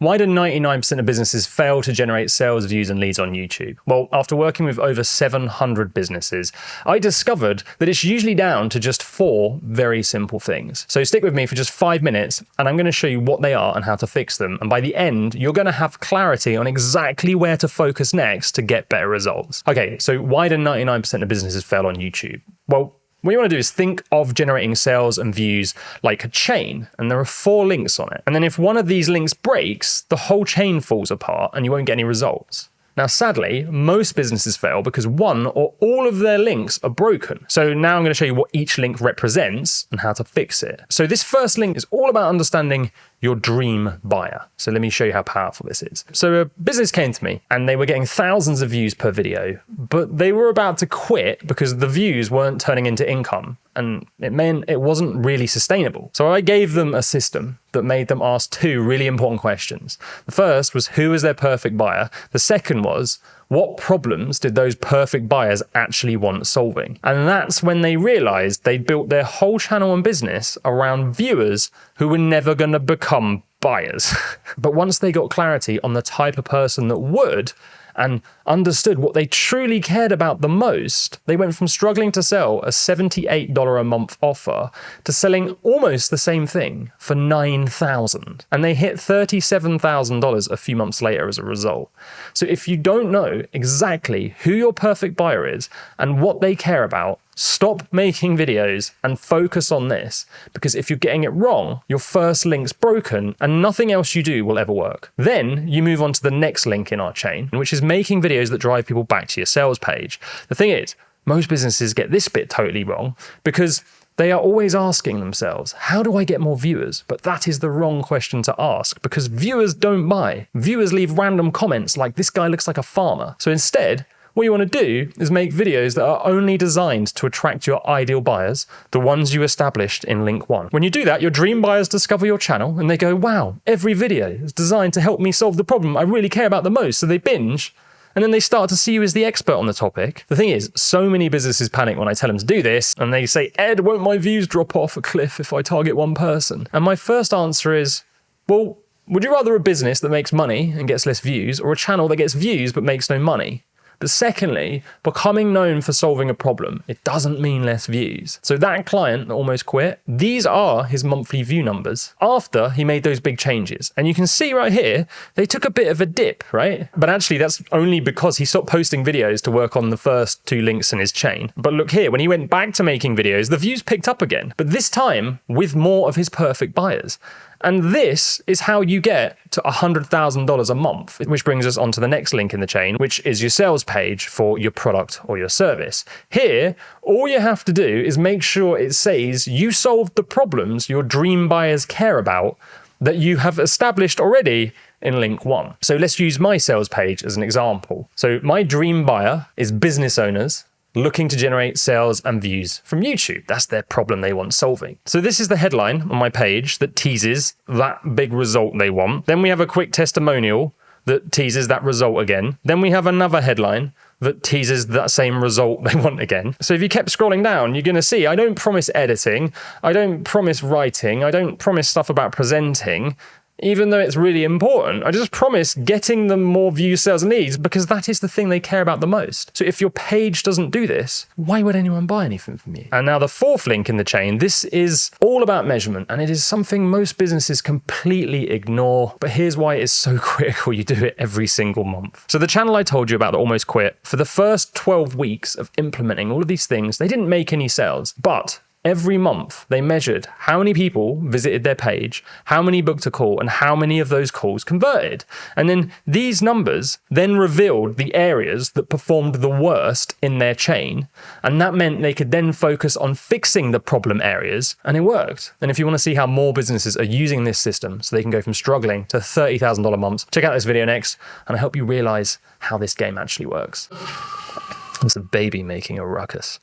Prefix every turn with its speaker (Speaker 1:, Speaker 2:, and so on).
Speaker 1: Why do 99% of businesses fail to generate sales, views, and leads on YouTube? Well, after working with over 700 businesses, I discovered that it's usually down to just 4 very simple things. So stick with me for just 5 minutes, and I'm going to show you what they are and how to fix them. And by the end, you're going to have clarity on exactly where to focus next to get better results. Okay, so why do 99% of businesses fail on YouTube? Well, what you want to do is think of generating sales and views like a chain, and there are 4 links on it. And then if one of these links breaks, the whole chain falls apart and you won't get any results. Now, sadly, most businesses fail because one or all of their links are broken. So now I'm going to show you what each link represents and how to fix it. So this first link is all about understanding your dream buyer. So let me show you how powerful this is. So a business came to me and they were getting thousands of views per video, but they were about to quit because the views weren't turning into income. And it meant it wasn't really sustainable. So I gave them a system that made them ask 2 really important questions. The first was, who is their perfect buyer? The second was, what problems did those perfect buyers actually want solving? And that's when they realized they built their whole channel and business around viewers who were never going to become buyers. But once they got clarity on the type of person that would, and understood what they truly cared about the most, they went from struggling to sell a $78 a month offer to selling almost the same thing for $9,000. And they hit $37,000 a few months later as a result. So if you don't know exactly who your perfect buyer is and what they care about, stop making videos and focus on this, because if you're getting it wrong, your first link's broken and nothing else you do will ever work. Then you move on to the next link in our chain, which is making videos that drive people back to your sales page. The thing is, most businesses get this bit totally wrong because they are always asking themselves, how do I get more viewers? But that is the wrong question to ask, because viewers don't buy. Viewers leave random comments like, this guy looks like a farmer. So instead, what you want to do is make videos that are only designed to attract your ideal buyers, the ones you established in link 1. When you do that, your dream buyers discover your channel and they go, wow, every video is designed to help me solve the problem I really care about the most. So they binge, and then they start to see you as the expert on the topic. The thing is, so many businesses panic when I tell them to do this, and they say, Ed, won't my views drop off a cliff if I target one person? And my first answer is, well, would you rather a business that makes money and gets less views, or a channel that gets views but makes no money? But secondly, becoming known for solving a problem, it doesn't mean less views. So that client that almost quit, these are his monthly view numbers after he made those big changes. And you can see right here, they took a bit of a dip, right? But actually that's only because he stopped posting videos to work on the first 2 links in his chain. But look here, when he went back to making videos, the views picked up again, but this time with more of his perfect buyers. And this is how you get to $100,000 a month, which brings us on to the next link in the chain, which is your sales page for your product or your service. Here, all you have to do is make sure it says you solved the problems your dream buyers care about that you have established already in link 1. So let's use my sales page as an example. So my dream buyer is business owners looking to generate sales and views from YouTube. That's their problem they want solving. So this is the headline on my page that teases that big result they want. Then we have a quick testimonial that teases that result again. Then we have another headline that teases that same result they want again. So if you kept scrolling down, you're going to see I don't promise editing, I don't promise writing, I don't promise stuff about presenting, even though it's really important. I just promise getting them more views, sales, and leads, because that is the thing they care about the most. So if your page doesn't do this, why would anyone buy anything from you? And now the 4th link in the chain, this is all about measurement, and it is something most businesses completely ignore, but here's why it is so critical you do it every single month. So the channel I told you about that almost quit, for the first 12 weeks of implementing all of these things, they didn't make any sales, but every month, they measured how many people visited their page, how many booked a call, and how many of those calls converted. And then these numbers then revealed the areas that performed the worst in their chain. And that meant they could then focus on fixing the problem areas, and it worked. And if you want to see how more businesses are using this system so they can go from struggling to $30,000 a month, check out this video next, and I hope you realize how this game actually works. It's a baby making a ruckus.